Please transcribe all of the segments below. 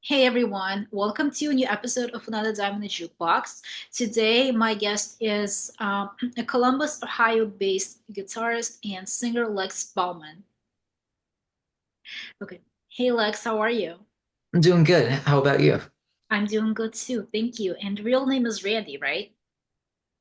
Hey everyone, welcome to a new episode of another Dime in the Jukebox. Today, my guest is a Columbus, Ohio based guitarist and singer Lex Bauman. Okay. Hey Lex, how are you? I'm doing good. How about you? I'm doing good too, thank you. And real name is Randy, right?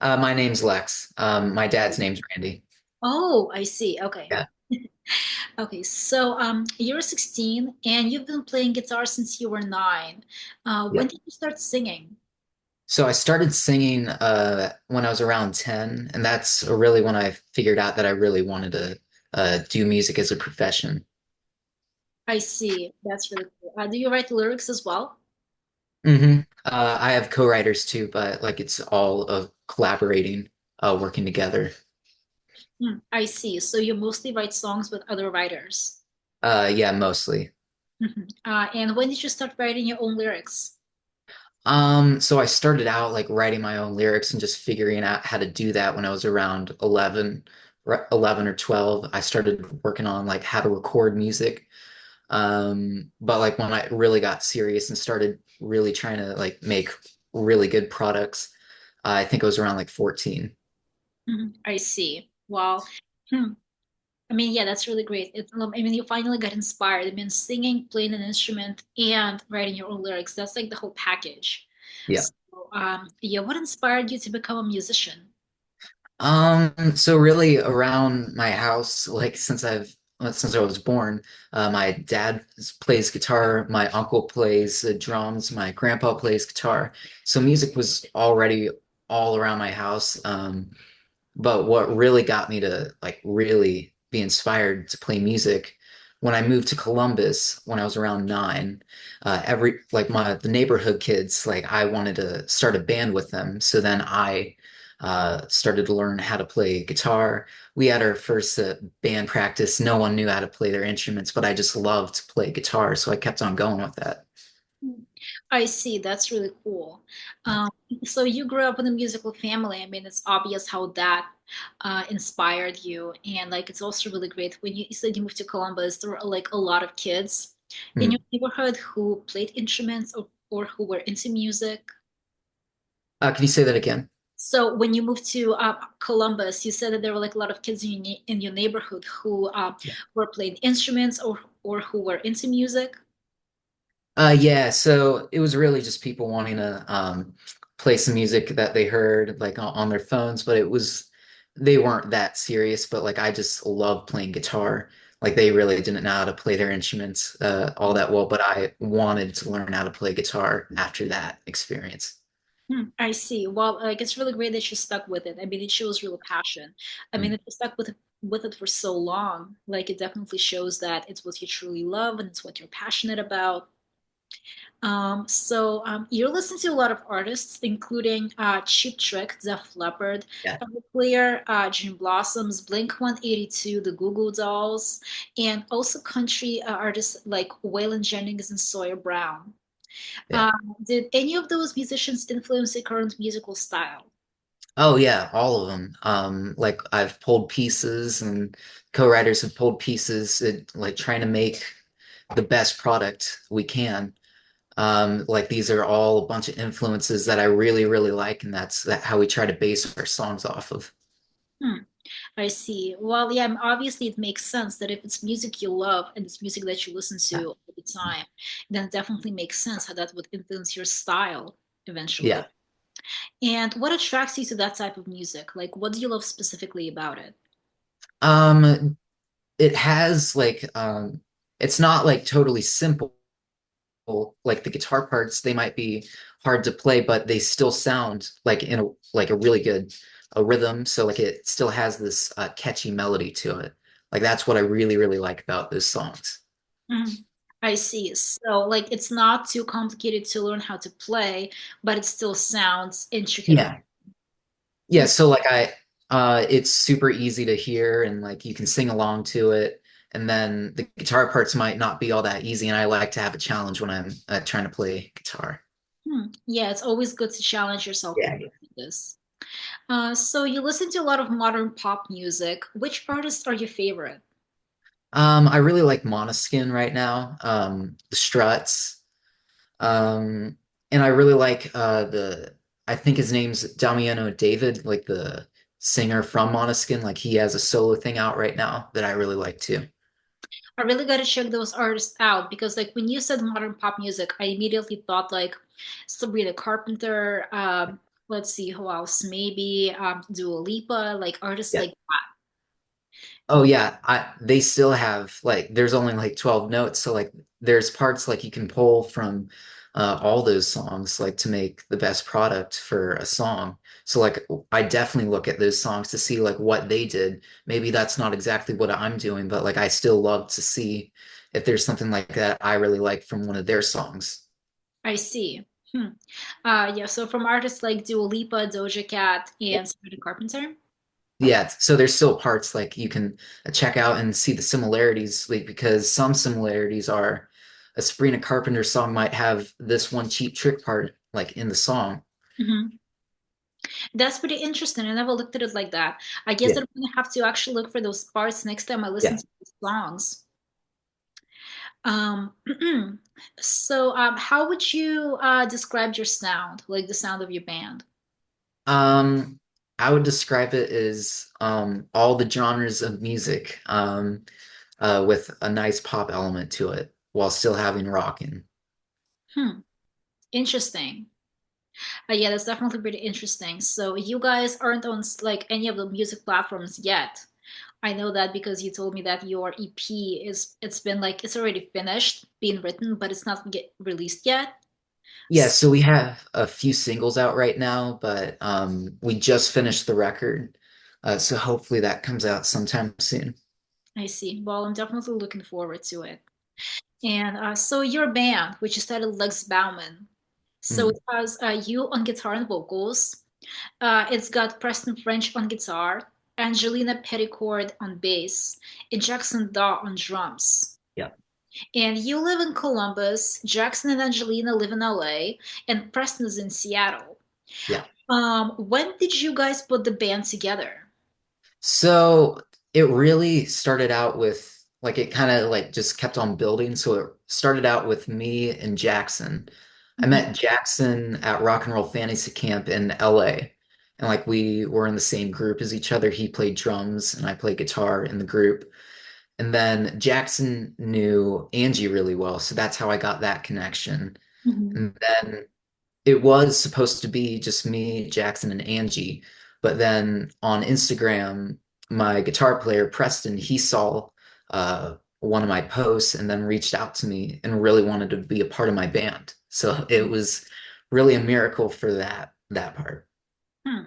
My name's Lex. My dad's name's Randy. Oh, I see. Okay. Yeah. Okay, so you're 16 and you've been playing guitar since you were 9. When Yep. did you start singing? So I started singing when I was around 10, and that's really when I figured out that I really wanted to do music as a profession. I see. That's really cool. Do you write lyrics as well? I have co-writers too, but like it's all of collaborating, working together. I see. So you mostly write songs with other writers. Yeah, mostly. And when did you start writing your own lyrics? So I started out like writing my own lyrics and just figuring out how to do that when I was around 11 or 12. I started working on like how to record music. But like when I really got serious and started really trying to like make really good products, I think it was around like 14. I see. Well, hmm. I mean, yeah, that's really great. I mean, you finally got inspired. I mean, singing, playing an instrument, and writing your own lyrics. That's like the whole package. Yeah. So, yeah, what inspired you to become a musician? So really around my house, like since I was born, my dad plays guitar, my uncle plays drums, my grandpa plays guitar. So music was already all around my house. But what really got me to like really be inspired to play music when I moved to Columbus when I was around 9, every like the neighborhood kids, like I wanted to start a band with them. So then I started to learn how to play guitar. We had our first band practice. No one knew how to play their instruments, but I just loved to play guitar, so I kept on going with that. I see. That's really cool. Um, so you grew up in a musical family. I mean, it's obvious how that inspired you, and like it's also really great when you said you moved to Columbus. There were like a lot of kids in your Mm. neighborhood who played instruments or who were into music. Can you say that again? So when you moved to Columbus, you said that there were like a lot of kids in in your neighborhood who were playing instruments or who were into music. Yeah, so it was really just people wanting to play some music that they heard like on their phones, but they weren't that serious, but like I just love playing guitar. Like they really didn't know how to play their instruments all that well, but I wanted to learn how to play guitar after that experience. I see. Well, like it's really great that you stuck with it. I mean, it shows real passion. I mean, Mm. if you stuck with it for so long, like it definitely shows that it's what you truly love and it's what you're passionate about. You're listening to a lot of artists, including Cheap Trick, Def Leppard, Yeah. Everclear, June Blossoms, Blink 182, the Google Dolls, and also country artists like Waylon Jennings and Sawyer Brown. Yeah. Did any of those musicians influence your current musical style? Oh yeah, all of them. Like I've pulled pieces and co-writers have pulled pieces, like trying to make the best product we can. Like these are all a bunch of influences that I really, really like, and how we try to base our songs off of. Hmm, I see. Well, yeah, obviously it makes sense that if it's music you love and it's music that you listen to all the time, then it definitely makes sense how that would influence your style eventually. Yeah. And what attracts you to that type of music? Like, what do you love specifically about it? Um, it has it's not like totally simple. Like the guitar parts, they might be hard to play, but they still sound like in a really good a rhythm. So like it still has this catchy melody to it. Like that's what I really, really like about those songs. Mhm. I see. So, like, it's not too complicated to learn how to play, but it still sounds intricate. Yeah. Yeah, so like it's super easy to hear and like you can sing along to it. And then the guitar parts might not be all that easy, and I like to have a challenge when I'm trying to play guitar. Yeah, it's always good to challenge yourself with Yeah. this. So you listen to a lot of modern pop music. Which artists are your favorite? I really like Monoskin right now. The Struts. Um, and I really like I think his name's Damiano David, like the singer from Måneskin. Like he has a solo thing out right now that I really like too. I really got to check those artists out because, like, when you said modern pop music, I immediately thought like Sabrina Carpenter. Let's see who else. Maybe Dua Lipa, like artists Yeah. like that. Oh yeah, they still have like there's only like 12 notes, so like there's parts like you can pull from all those songs like to make the best product for a song. So like I definitely look at those songs to see like what they did. Maybe that's not exactly what I'm doing, but like I still love to see if there's something like that I really like from one of their songs. I see. Hmm. Yeah. So from artists like Dua Lipa, Doja Cat, and Sabrina Carpenter. Yeah, so there's still parts like you can check out and see the similarities, like because some similarities are a Sabrina Carpenter song might have this one cheap trick part like in the song. Mhm. That's pretty interesting. I never looked at it like that. I guess Yeah. that I'm gonna have to actually look for those parts next time I listen Yeah. to these songs. Um, how would you describe your sound, like the sound of your band? Um, I would describe it as all the genres of music with a nice pop element to it while still having rock in. Hmm, interesting. Yeah, that's definitely pretty interesting. So you guys aren't on like any of the music platforms yet. I know that because you told me that your EP it's been like it's already finished being written, but it's not get released yet. Yeah, so we have a few singles out right now, but we just finished the record. So hopefully that comes out sometime soon. I see. Well, I'm definitely looking forward to it. And so your band, which is titled Lex Bauman, so it Mm, has you on guitar and vocals. It's got Preston French on guitar, Angelina Petticord on bass, and Jackson Daw on drums. yeah. And you live in Columbus, Jackson and Angelina live in LA, and Preston is in Seattle. Yeah. When did you guys put the band together? So it really started out with like it kind of like just kept on building. So it started out with me and Jackson. I Mhm, met Jackson at Rock and Roll Fantasy Camp in LA. And like we were in the same group as each other. He played drums and I played guitar in the group. And then Jackson knew Angie really well. So that's how I got that connection. mhm, And then it was supposed to be just me, Jackson, and Angie. But then on Instagram, my guitar player, Preston, he saw one of my posts and then reached out to me and really wanted to be a part of my band. So it was really a miracle for that part. hmm.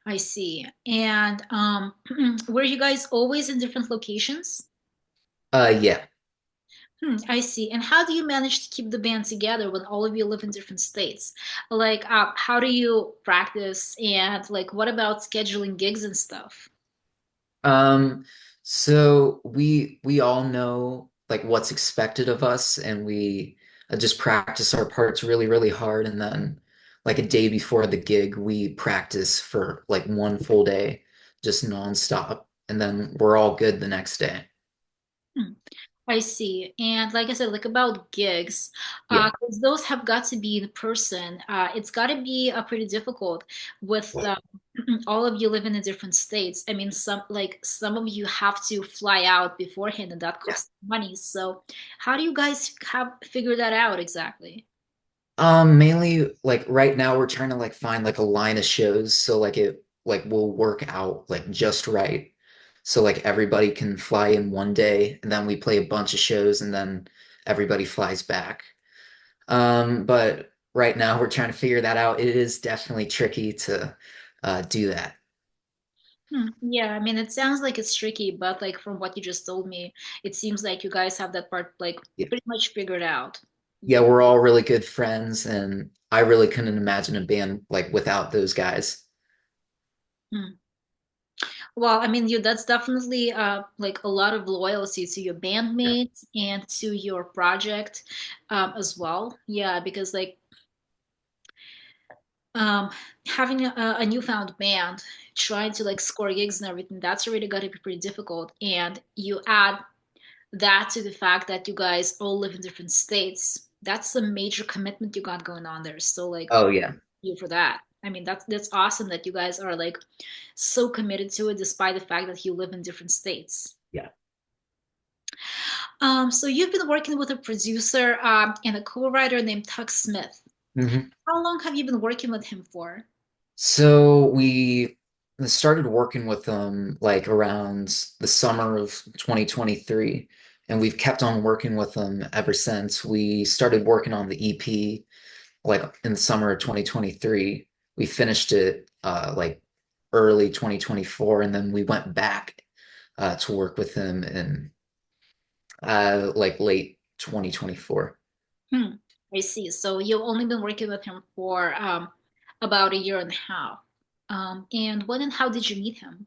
I see. And were you guys always in different locations? Yeah. I see. And how do you manage to keep the band together when all of you live in different states? Like, how do you practice? And like, what about scheduling gigs and stuff? Um, so we all know like what's expected of us, and we just practice our parts really, really hard, and then like a day before the gig, we practice for like one full day, just nonstop, and then we're all good the next day. Hmm. I see. And like I said, like about gigs, Yeah. 'cause those have got to be in person. It's got to be pretty difficult with all of you living in different states. I mean, some of you have to fly out beforehand, and that Yeah. costs money. So, how do you guys have figure that out exactly? Mainly like right now we're trying to like find like a line of shows so like it like will work out like just right. So like everybody can fly in one day and then we play a bunch of shows and then everybody flies back. But right now we're trying to figure that out. It is definitely tricky to do that. Yeah, I mean, it sounds like it's tricky, but like from what you just told me, it seems like you guys have that part like Yeah. pretty much figured out. Yeah, we're all really good friends and I really couldn't imagine a band like without those guys. Hmm. Well, I mean, you that's definitely like a lot of loyalty to your Yeah. bandmates and to your project as well. Yeah, because like um having a newfound band trying to like score gigs and everything, that's already got to be pretty difficult. And you add that to the fact that you guys all live in different states. That's a major commitment you got going on there. So like Oh yeah. you for that. I mean, that's awesome that you guys are like so committed to it despite the fact that you live in different states. Yeah. So you've been working with a producer and a co-writer named Tuk Smith. hmm How long have you been working with him for? So we started working with them like around the summer of 2023, and we've kept on working with them ever since. We started working on the EP like in the summer of 2023. We finished it like early 2024, and then we went back to work with them in like late 2024. Hmm, I see. So you've only been working with him for about a year and a half. And when and how did you meet him?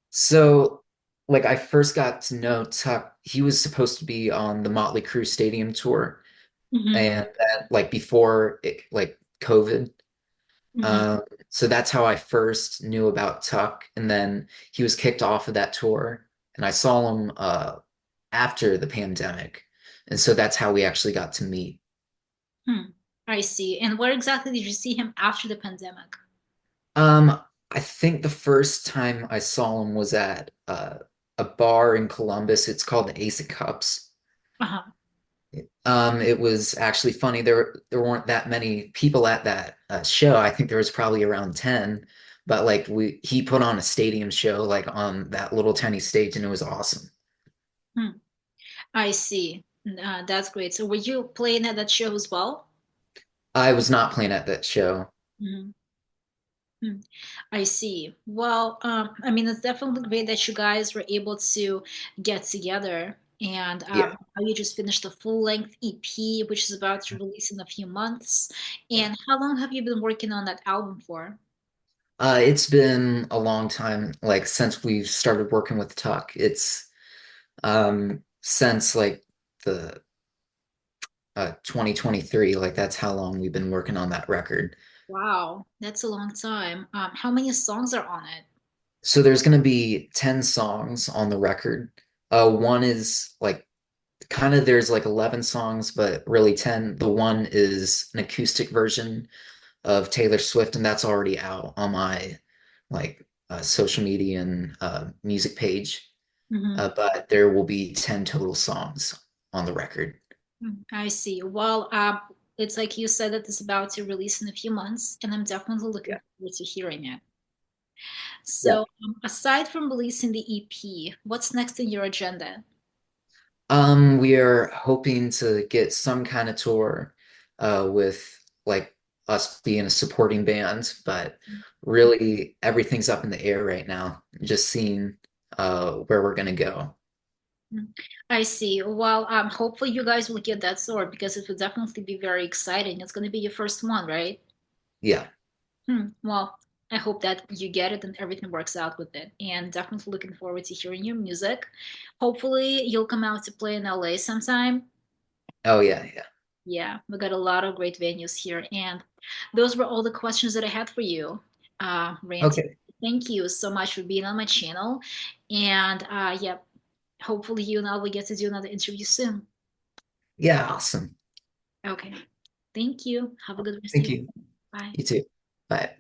So, like, I first got to know Tuck. He was supposed to be on the Motley Crue Stadium tour, Hmm. and that, like, before it, like COVID. Hmm. Um, so that's how I first knew about Tuck. And then he was kicked off of that tour, and I saw him after the pandemic, and so that's how we actually got to meet. Hmm, I see. And where exactly did you see him after the pandemic? Um, I think the first time I saw him was at a bar in Columbus. It's called the Ace of Cups. Uh-huh. It was actually funny. There weren't that many people at that show. I think there was probably around 10, but like we he put on a stadium show like on that little tiny stage and it was awesome. Hmm, I see. That's great. So were you playing at that show as well? I was not playing at that show. Mhm. Hmm, I see. Well, I mean, it's definitely great that you guys were able to get together. And Yeah. now you just finished a full-length EP, which is about to release in a few months. Yeah. And how long have you been working on that album for? It's been a long time, like since we've started working with Tuck. It's since like the 2023, like that's how long we've been working on that record. Wow, that's a long time. How many songs are on it? So there's going to be 10 songs on the record. One is like kind of there's like 11 songs, but really 10. The one is an acoustic version of Taylor Swift, and that's already out on my like social media and music page. Hmm. But there will be 10 total songs on the record. I see. Well, it's like you said that it's about to release in a few months, and I'm definitely looking Yeah. forward to hearing it. Yeah. So, aside from releasing the EP, what's next in your agenda? We are hoping to get some kind of tour with like us being a supporting band, but really everything's up in the air right now. Just seeing where we're gonna go. Mm, I see. Well, hopefully you guys will get that sword because it will definitely be very exciting. It's going to be your first one, right? Yeah. Well, I hope that you get it and everything works out with it. And definitely looking forward to hearing your music. Hopefully you'll come out to play in LA sometime. Oh yeah, yeah. Yeah, we got a lot of great venues here. And those were all the questions that I had for you, Randy. Okay. Thank you so much for being on my channel. And yeah, hopefully you and I will get to do another interview soon. Yeah, awesome. Okay. Thank you. Have a good rest of Thank your you. day. Bye. You too. Bye.